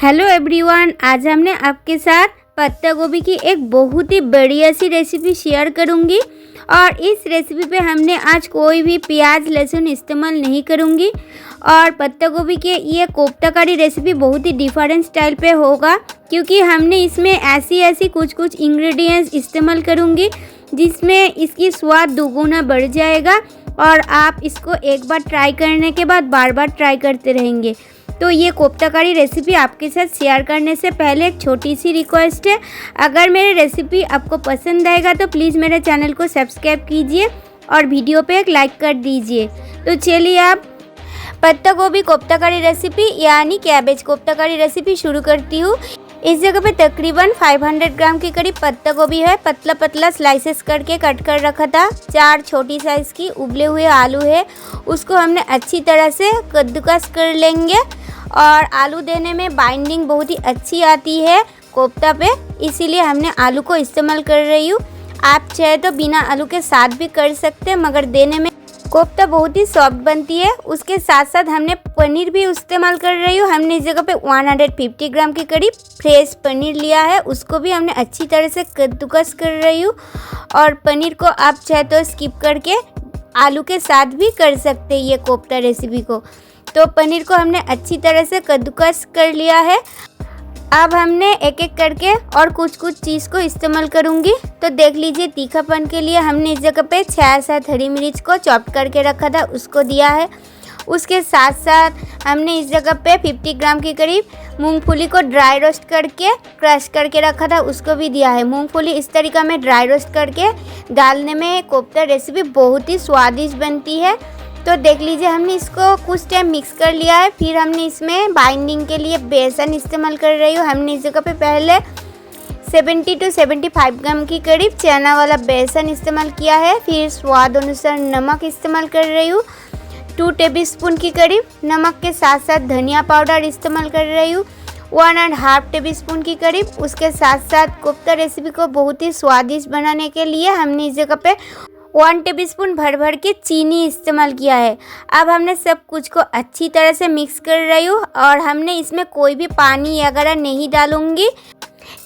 Hello everyone, आज हमने आपके साथ पत्ता गोभी की एक बहुत ही बढ़िया सी रेसिपी शेयर करूंगी। और इस रेसिपी पे हमने आज कोई भी प्याज लहसुन इस्तेमाल नहीं करूंगी। और पत्ता गोभी के ये कोफ्ता करी रेसिपी बहुत ही डिफरेंट स्टाइल पे होगा, क्योंकि हमने इसमें ऐसी कुछ इंग्रेडिएंट्स इस्तेमाल करूंगी जिसमें इसकी स्वाद दोगुना बढ़ जाएगा। और आप इसको एक बार ट्राई करने के बाद बार बार ट्राई करते रहेंगे। तो ये कोफ्ता करी रेसिपी आपके साथ शेयर करने से पहले एक छोटी सी रिक्वेस्ट है, अगर मेरी रेसिपी आपको पसंद आएगा तो प्लीज़ मेरे चैनल को सब्सक्राइब कीजिए और वीडियो पे एक लाइक कर दीजिए। तो चलिए आप पत्ता गोभी कोफ्ता करी रेसिपी यानी कैबेज कोफ्ता करी रेसिपी शुरू करती हूँ। इस जगह पे तकरीबन 500 ग्राम के करीब पत्ता गोभी है, पतला पतला स्लाइसेस करके कट कर रखा था। 4 छोटी साइज़ की उबले हुए आलू है, उसको हमने अच्छी तरह से कद्दूकस कर लेंगे। और आलू देने में बाइंडिंग बहुत ही अच्छी आती है कोफ्ता पे, इसीलिए हमने आलू को इस्तेमाल कर रही हूँ। आप चाहे तो बिना आलू के साथ भी कर सकते हैं, मगर देने में कोफ्ता बहुत ही सॉफ्ट बनती है। उसके साथ साथ हमने पनीर भी इस्तेमाल कर रही हूँ। हमने इस जगह पे 150 ग्राम के करीब फ्रेश पनीर लिया है, उसको भी हमने अच्छी तरह से कद्दूकस कर रही हूँ। और पनीर को आप चाहे तो स्किप करके आलू के साथ भी कर सकते हैं ये कोफ्ता रेसिपी को। तो पनीर को हमने अच्छी तरह से कद्दूकस कर लिया है। अब हमने एक एक करके और कुछ चीज़ को इस्तेमाल करूँगी। तो देख लीजिए, तीखापन के लिए हमने इस जगह पे 6-7 हरी मिर्च को चॉप करके रखा था, उसको दिया है। उसके साथ साथ हमने इस जगह पे 50 ग्राम के करीब मूंगफली को ड्राई रोस्ट करके क्रश करके रखा था, उसको भी दिया है। मूंगफली इस तरीक़ा में ड्राई रोस्ट करके डालने में कोफ्ता रेसिपी बहुत ही स्वादिष्ट बनती है। तो देख लीजिए, हमने इसको कुछ टाइम मिक्स कर लिया है। फिर हमने इसमें बाइंडिंग के लिए बेसन इस्तेमाल कर रही हूँ। हमने इस जगह पे पहले 70 से 75 ग्राम की करीब चना वाला बेसन इस्तेमाल किया है। फिर स्वाद अनुसार नमक इस्तेमाल कर रही हूँ, 2 टेबलस्पून की करीब। नमक के साथ साथ धनिया पाउडर इस्तेमाल कर रही हूँ, 1.5 टेबलस्पून की करीब। उसके साथ साथ कोफ्ता रेसिपी को बहुत ही स्वादिष्ट बनाने के लिए हमने इस जगह पे 1 टेबलस्पून भर के चीनी इस्तेमाल किया है। अब हमने सब कुछ को अच्छी तरह से मिक्स कर रही हूँ। और हमने इसमें कोई भी पानी वगैरह नहीं डालूंगी,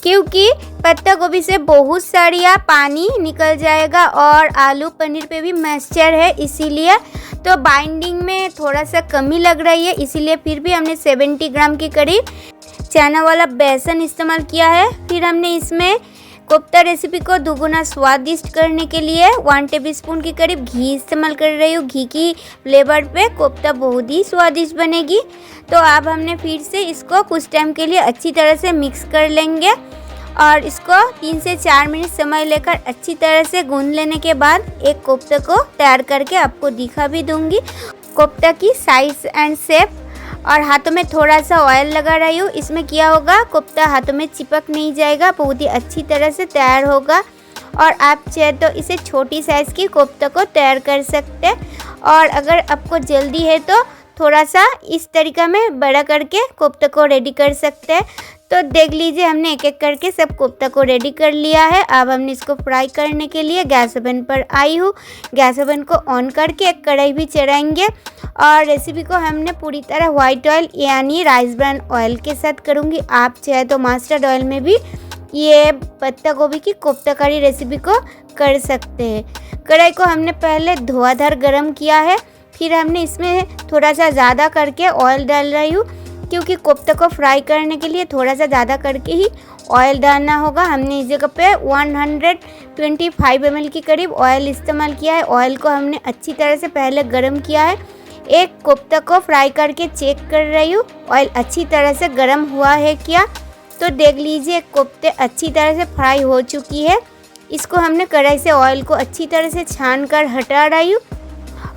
क्योंकि पत्ता गोभी से बहुत सारा पानी निकल जाएगा और आलू पनीर पे भी मॉइस्चर है, इसीलिए। तो बाइंडिंग में थोड़ा सा कमी लग रही है, इसीलिए फिर भी हमने 70 ग्राम के करीब चना वाला बेसन इस्तेमाल किया है। फिर हमने इसमें कोफ्ता रेसिपी को दोगुना स्वादिष्ट करने के लिए 1 टेबलस्पून के करीब घी इस्तेमाल कर रही हूँ। घी की फ्लेवर पे कोफ्ता बहुत ही स्वादिष्ट बनेगी। तो अब हमने फिर से इसको कुछ टाइम के लिए अच्छी तरह से मिक्स कर लेंगे। और इसको 3 से 4 मिनट समय लेकर अच्छी तरह से गूंद लेने के बाद एक कोफ्ता को तैयार करके आपको दिखा भी दूँगी। कोफ्ता की साइज एंड शेप। और हाथों में थोड़ा सा ऑयल लगा रही हूँ, इसमें क्या होगा, कोफ्ता हाथों में चिपक नहीं जाएगा, बहुत ही अच्छी तरह से तैयार होगा। और आप चाहे तो इसे छोटी साइज़ की कोफ्ता को तैयार कर सकते हैं। और अगर आपको जल्दी है तो थोड़ा सा इस तरीक़ा में बड़ा करके कोफ्ता को रेडी कर सकते हैं। तो देख लीजिए, हमने एक एक करके सब कोफ्ता को रेडी कर लिया है। अब हमने इसको फ्राई करने के लिए गैस ओवन पर आई हूँ। गैस ओवन को ऑन करके एक कढ़ाई भी चढ़ाएंगे। और रेसिपी को हमने पूरी तरह वाइट ऑयल यानी राइस ब्रान ऑयल के साथ करूँगी। आप चाहे तो मस्टर्ड ऑयल में भी ये पत्ता गोभी की कोफ्ता करी रेसिपी को कर सकते हैं। कढ़ाई को हमने पहले धुआंधार गरम किया है। फिर हमने इसमें थोड़ा सा ज़्यादा करके ऑयल डाल रही हूँ, क्योंकि कोफ्ता को फ्राई करने के लिए थोड़ा सा ज़्यादा करके ही ऑयल डालना होगा। हमने इस जगह पे 125 ml की करीब ऑयल इस्तेमाल किया है। ऑयल को हमने अच्छी तरह से पहले गरम किया है। एक कोफ्ता को फ्राई करके चेक कर रही हूँ ऑयल अच्छी तरह से गरम हुआ है क्या। तो देख लीजिए, कोफ्ते अच्छी तरह से फ्राई हो चुकी है। इसको हमने कढ़ाई से ऑयल को अच्छी तरह से छान कर हटा रही हूँ।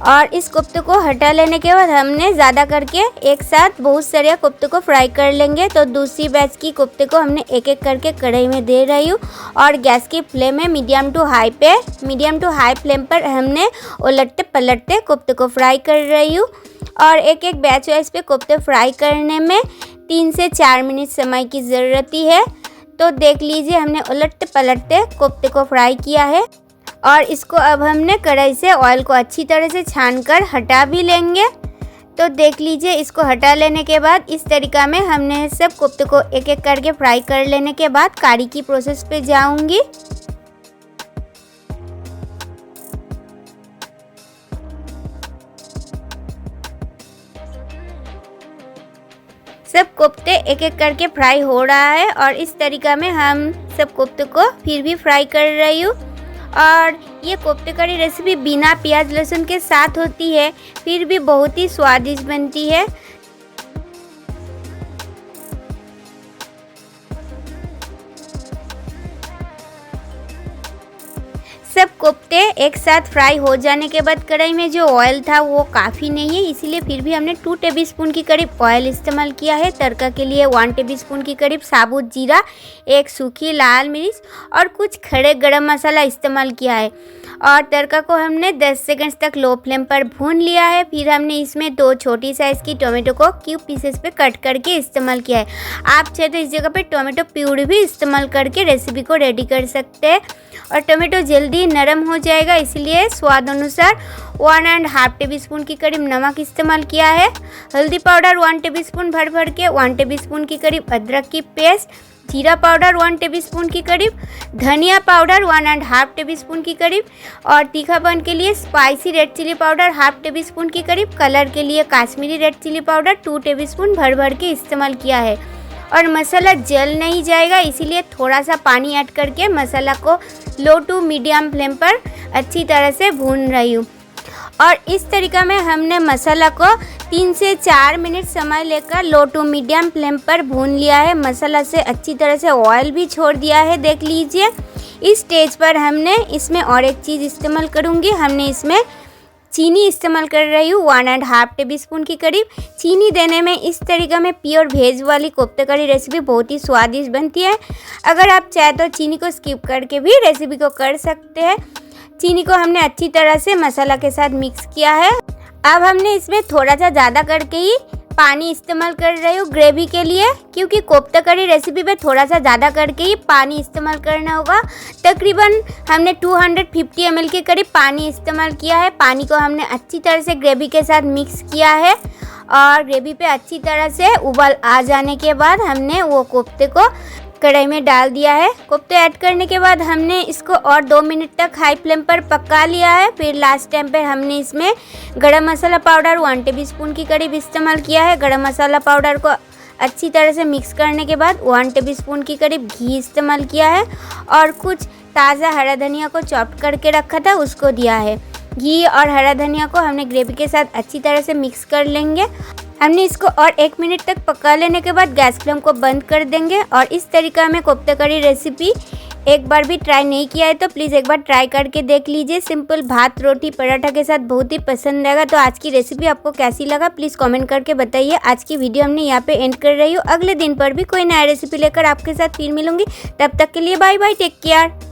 और इस कोफ्ते को हटा लेने के बाद हमने ज़्यादा करके एक साथ बहुत सारे कोफ्ते को फ्राई कर लेंगे। तो दूसरी बैच की कोफ्ते को हमने एक एक करके कढ़ाई में दे रही हूँ। और गैस की फ्लेम में मीडियम टू हाई फ्लेम पर हमने उलटते पलटते कोफ्ते को फ्राई कर रही हूँ। और एक एक बैच वाइज पे कोफ्ते फ्राई करने में 3 से 4 मिनट समय की ज़रूरत है। तो देख लीजिए, हमने उलटते पलटते कोफ्ते को फ्राई किया है। और इसको अब हमने कढ़ाई से ऑयल को अच्छी तरह से छान कर हटा भी लेंगे। तो देख लीजिए, इसको हटा लेने के बाद इस तरीका में हमने सब कोफ्ते को एक एक करके फ्राई कर लेने के बाद कढ़ी की प्रोसेस पे जाऊंगी। सब कोफ्ते एक एक करके फ्राई हो रहा है और इस तरीका में हम सब कोफ्ते को फिर भी फ्राई कर रही हूँ। और ये कोफ्ते करी रेसिपी बिना प्याज लहसुन के साथ होती है, फिर भी बहुत ही स्वादिष्ट बनती है। सब कोफ्ते एक साथ फ्राई हो जाने के बाद कढ़ाई में जो ऑयल था वो काफ़ी नहीं है, इसीलिए फिर भी हमने 2 टेबलस्पून की करीब ऑयल इस्तेमाल किया है। तड़का के लिए 1 टेबलस्पून की करीब साबुत जीरा, 1 सूखी लाल मिर्च और कुछ खड़े गरम मसाला इस्तेमाल किया है। और तड़का को हमने 10 सेकंड तक लो फ्लेम पर भून लिया है। फिर हमने इसमें 2 छोटी साइज़ की टोमेटो को क्यूब पीसेस पे कट करके इस्तेमाल किया है। आप चाहे तो इस जगह पे टोमेटो प्यूरी भी इस्तेमाल करके रेसिपी को रेडी कर सकते हैं। और टोमेटो जल्दी नरम हो जाएगा, इसलिए स्वाद अनुसार 1.5 टेबलस्पून की करीब नमक इस्तेमाल किया है। हल्दी पाउडर 1 टेबलस्पून भर के 1 टेबलस्पून की करीब अदरक की पेस्ट, जीरा पाउडर 1 टेबलस्पून की करीब, धनिया पाउडर 1.5 टेबलस्पून की करीब और तीखापन के लिए spicy red chilli powder 1/2 tablespoon की करीब, कलर के लिए Kashmiri red chilli powder 2 tablespoon भर के इस्तेमाल किया है। और मसाला जल नहीं जाएगा, इसीलिए थोड़ा सा पानी ऐड करके मसाला को लो टू मीडियम फ्लेम पर अच्छी तरह से भून रही हूँ। और इस तरीका में हमने मसाला को 3 से 4 मिनट समय लेकर लो टू मीडियम फ्लेम पर भून लिया है। मसाला से अच्छी तरह से ऑयल भी छोड़ दिया है, देख लीजिए। इस स्टेज पर हमने इसमें और एक चीज़ इस्तेमाल करूँगी। हमने इसमें चीनी इस्तेमाल कर रही हूँ 1.5 टेबलस्पून की करीब। चीनी देने में इस तरीका में प्योर वेज वाली कोफ्ते करी रेसिपी बहुत ही स्वादिष्ट बनती है। अगर आप चाहे तो चीनी को स्किप करके भी रेसिपी को कर सकते हैं। चीनी को हमने अच्छी तरह से मसाला के साथ मिक्स किया है। अब हमने इसमें थोड़ा सा ज़्यादा करके ही पानी इस्तेमाल कर रही हूँ ग्रेवी के लिए, क्योंकि कोफ्ता करी रेसिपी पे थोड़ा सा ज़्यादा करके ही पानी इस्तेमाल करना होगा। तकरीबन हमने 250 ml के करीब पानी इस्तेमाल किया है। पानी को हमने अच्छी तरह से ग्रेवी के साथ मिक्स किया है और ग्रेवी पे अच्छी तरह से उबाल आ जाने के बाद हमने वो कोफ्ते को कढ़ाई में डाल दिया है। कोफ्ते ऐड करने के बाद हमने इसको और 2 मिनट तक हाई फ्लेम पर पका लिया है। फिर लास्ट टाइम पे हमने इसमें गरम मसाला पाउडर 1 टेबलस्पून की करीब इस्तेमाल किया है। गरम मसाला पाउडर को अच्छी तरह से मिक्स करने के बाद 1 टेबलस्पून की करीब घी इस्तेमाल किया है और कुछ ताज़ा हरा धनिया को चॉप करके रखा था उसको दिया है। घी और हरा धनिया को हमने ग्रेवी के साथ अच्छी तरह से मिक्स कर लेंगे। हमने इसको और 1 मिनट तक पका लेने के बाद गैस फ्लेम को बंद कर देंगे। और इस तरीका में कोफ्ता करी रेसिपी एक बार भी ट्राई नहीं किया है तो प्लीज़ एक बार ट्राई करके देख लीजिए। सिंपल भात, रोटी, पराठा के साथ बहुत ही पसंद आएगा। तो आज की रेसिपी आपको कैसी लगा प्लीज़ कमेंट करके बताइए। आज की वीडियो हमने यहाँ पे एंड कर रही हूँ। अगले दिन पर भी कोई नया रेसिपी लेकर आपके साथ फिर मिलूंगी। तब तक के लिए बाय बाय, टेक केयर।